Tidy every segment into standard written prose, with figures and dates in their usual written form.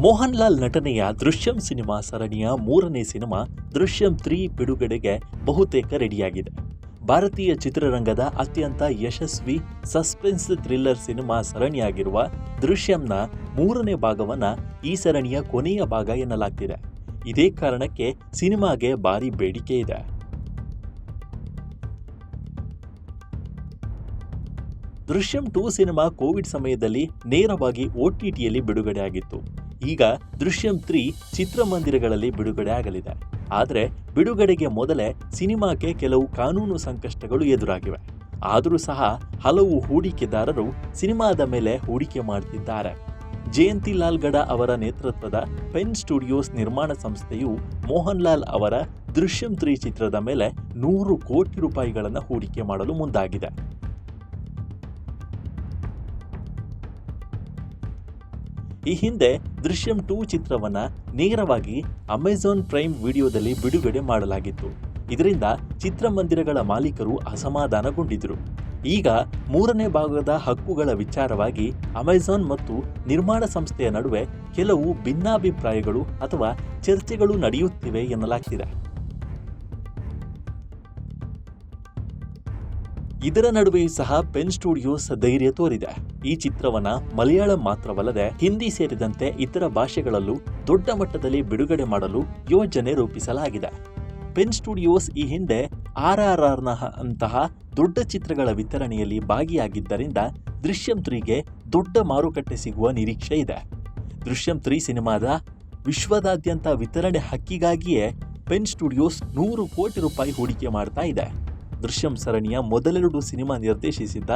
ಮೋಹನ್ ಲಾಲ್ ನಟನೆಯ ದೃಶ್ಯಂ ಸಿನಿಮಾ ಸರಣಿಯ 3ನೇ ಸಿನಿಮಾ ದೃಶ್ಯಂ 3 ಬಿಡುಗಡೆಗೆ ಬಹುತೇಕ ರೆಡಿಯಾಗಿದೆ. ಭಾರತೀಯ ಚಿತ್ರರಂಗದ ಅತ್ಯಂತ ಯಶಸ್ವಿ ಸಸ್ಪೆನ್ಸ್ ಥ್ರಿಲ್ಲರ್ ಸಿನಿಮಾ ಸರಣಿಯಾಗಿರುವ ದೃಶ್ಯಂನ 3ನೇ ಭಾಗವನ್ನ ಈ ಸರಣಿಯ ಕೊನೆಯ ಭಾಗ ಎನ್ನಲಾಗ್ತಿದೆ. ಇದೇ ಕಾರಣಕ್ಕೆ ಸಿನಿಮಾಗೆ ಭಾರಿ ಬೇಡಿಕೆ ಇದೆ. ದೃಶ್ಯಂ 2 ಸಿನಿಮಾ ಕೋವಿಡ್ ಸಮಯದಲ್ಲಿ ನೇರವಾಗಿ OTTಯಲ್ಲಿ ಬಿಡುಗಡೆಯಾಗಿತ್ತು. ಈಗ ದೃಶ್ಯಂ 3 ಚಿತ್ರಮಂದಿರಗಳಲ್ಲಿ ಬಿಡುಗಡೆ ಆಗಲಿದೆ. ಆದರೆ ಬಿಡುಗಡೆಗೆ ಮೊದಲೇ ಸಿನಿಮಾಕ್ಕೆ ಕೆಲವು ಕಾನೂನು ಸಂಕಷ್ಟಗಳು ಎದುರಾಗಿವೆ. ಆದರೂ ಸಹ ಹಲವು ಹೂಡಿಕೆದಾರರು ಸಿನಿಮಾದ ಮೇಲೆ ಹೂಡಿಕೆ ಮಾಡುತ್ತಿದ್ದಾರೆ. ಜಯಂತಿ ಲಾಲ್ ಗಡ ಅವರ ನೇತೃತ್ವದ ಪೆನ್ ಸ್ಟುಡಿಯೋಸ್ ನಿರ್ಮಾಣ ಸಂಸ್ಥೆಯು ಮೋಹನ್ ಲಾಲ್ ಅವರ ದೃಶ್ಯಂ 3 ಚಿತ್ರದ ಮೇಲೆ 100 ಕೋಟಿ ರೂಪಾಯಿಗಳನ್ನು ಹೂಡಿಕೆ ಮಾಡಲು ಮುಂದಾಗಿದೆ. ಈ ಹಿಂದೆ ದೃಶ್ಯಂ 2 ಚಿತ್ರವನ್ನ ನೇರವಾಗಿ ಅಮೆಜಾನ್ ಪ್ರೈಮ್ ವಿಡಿಯೋದಲ್ಲಿ ಬಿಡುಗಡೆ ಮಾಡಲಾಗಿತ್ತು. ಇದರಿಂದ ಚಿತ್ರಮಂದಿರಗಳ ಮಾಲೀಕರು ಅಸಮಾಧಾನಗೊಂಡಿದ್ದರು. ಈಗ 3ನೇ ಭಾಗದ ಹಕ್ಕುಗಳ ವಿಚಾರವಾಗಿ ಅಮೆಜಾನ್ ಮತ್ತು ನಿರ್ಮಾಣ ಸಂಸ್ಥೆಯ ನಡುವೆ ಕೆಲವು ಭಿನ್ನಾಭಿಪ್ರಾಯಗಳು ಅಥವಾ ಚರ್ಚೆಗಳು ನಡೆಯುತ್ತಿವೆ ಎನ್ನಲಾಗ್ತಿದೆ. ಇದರ ನಡುವೆಯೂ ಸಹ ಪೆನ್ ಸ್ಟುಡಿಯೋಸ್ ಧೈರ್ಯ ತೋರಿದೆ. ಈ ಚಿತ್ರವನ್ನ ಮಲಯಾಳಂ ಮಾತ್ರವಲ್ಲದೆ ಹಿಂದಿ ಸೇರಿದಂತೆ ಇತರ ಭಾಷೆಗಳಲ್ಲೂ ದೊಡ್ಡ ಮಟ್ಟದಲ್ಲಿ ಬಿಡುಗಡೆ ಮಾಡಲು ಯೋಜನೆ ರೂಪಿಸಲಾಗಿದೆ. ಪೆನ್ ಸ್ಟುಡಿಯೋಸ್ ಈ ಹಿಂದೆ RRR ಅಂತಹ ದೊಡ್ಡ ಚಿತ್ರಗಳ ವಿತರಣೆಯಲ್ಲಿ ಭಾಗಿಯಾಗಿದ್ದರಿಂದ ದೃಶ್ಯಂ 3ಗೆ ದೊಡ್ಡ ಮಾರುಕಟ್ಟೆ ಸಿಗುವ ನಿರೀಕ್ಷೆ ಇದೆ. ದೃಶ್ಯಂ 3 ಸಿನಿಮಾದ ವಿಶ್ವದಾದ್ಯಂತ ವಿತರಣೆ ಹಕ್ಕಿಗಾಗಿಯೇ ಪೆನ್ ಸ್ಟುಡಿಯೋಸ್ 100 ಕೋಟಿ ರೂಪಾಯಿ ಹೂಡಿಕೆ ಮಾಡ್ತಾ ಇದೆ. ದೃಶ್ಯಂ ಸರಣಿಯ ಮೊದಲೆರಡು ಸಿನಿಮಾ ನಿರ್ದೇಶಿಸಿದ್ದ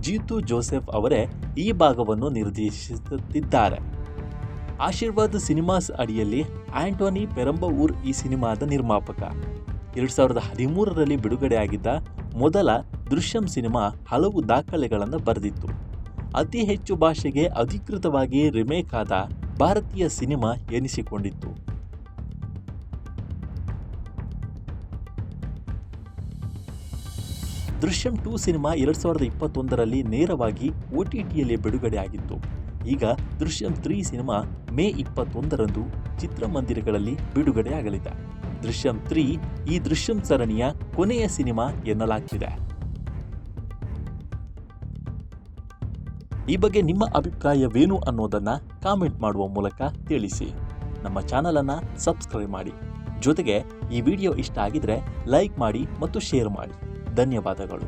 ಜೀತು ಜೋಸೆಫ್ ಅವರೇ ಈ ಭಾಗವನ್ನು ನಿರ್ದೇಶಿಸುತ್ತಿದ್ದಾರೆ. ಆಶೀರ್ವಾದ್ ಸಿನಿಮಾಸ್ ಅಡಿಯಲ್ಲಿ ಆಂಟೋನಿ ಪೆರಂಬವೂರ್ ಈ ಸಿನಿಮಾದ ನಿರ್ಮಾಪಕ. 2013ರಲ್ಲಿ ಬಿಡುಗಡೆಯಾಗಿದ್ದ ಮೊದಲ ದೃಶ್ಯಂ ಸಿನಿಮಾ ಹಲವು ದಾಖಲೆಗಳನ್ನು ಬರೆದಿತ್ತು. ಅತಿ ಹೆಚ್ಚು ಭಾಷೆಗೆ ಅಧಿಕೃತವಾಗಿ ರಿಮೇಕ್ ಆದ ಭಾರತೀಯ ಸಿನಿಮಾ ಎನಿಸಿಕೊಂಡಿತ್ತು. ದೃಶ್ಯಂ 2 ಸಿನಿಮಾ 2021ರಲ್ಲಿ ನೇರವಾಗಿ OTTಯಲ್ಲಿ ಬಿಡುಗಡೆಯಾಗಿತ್ತು. ಈಗ ದೃಶ್ಯಂ 3 ಸಿನಿಮಾ ಮೇ 21ರಂದು ಚಿತ್ರಮಂದಿರಗಳಲ್ಲಿ ಬಿಡುಗಡೆಯಾಗಲಿದೆ. ದೃಶ್ಯಂ 3 ಈ ದೃಶ್ಯಂ ಸರಣಿಯ ಕೊನೆಯ ಸಿನಿಮಾ ಎನ್ನಲಾಗ್ತಿದೆ. ಈ ಬಗ್ಗೆ ನಿಮ್ಮ ಅಭಿಪ್ರಾಯವೇನು ಅನ್ನೋದನ್ನ ಕಾಮೆಂಟ್ ಮಾಡುವ ಮೂಲಕ ತಿಳಿಸಿ. ನಮ್ಮ ಚಾನಲ್ ಅನ್ನ ಸಬ್ಸ್ಕ್ರೈಬ್ ಮಾಡಿ. ಜೊತೆಗೆ ಈ ವಿಡಿಯೋ ಇಷ್ಟ ಆಗಿದ್ರೆ ಲೈಕ್ ಮಾಡಿ ಮತ್ತು ಶೇರ್ ಮಾಡಿ. ಧನ್ಯವಾದಗಳು.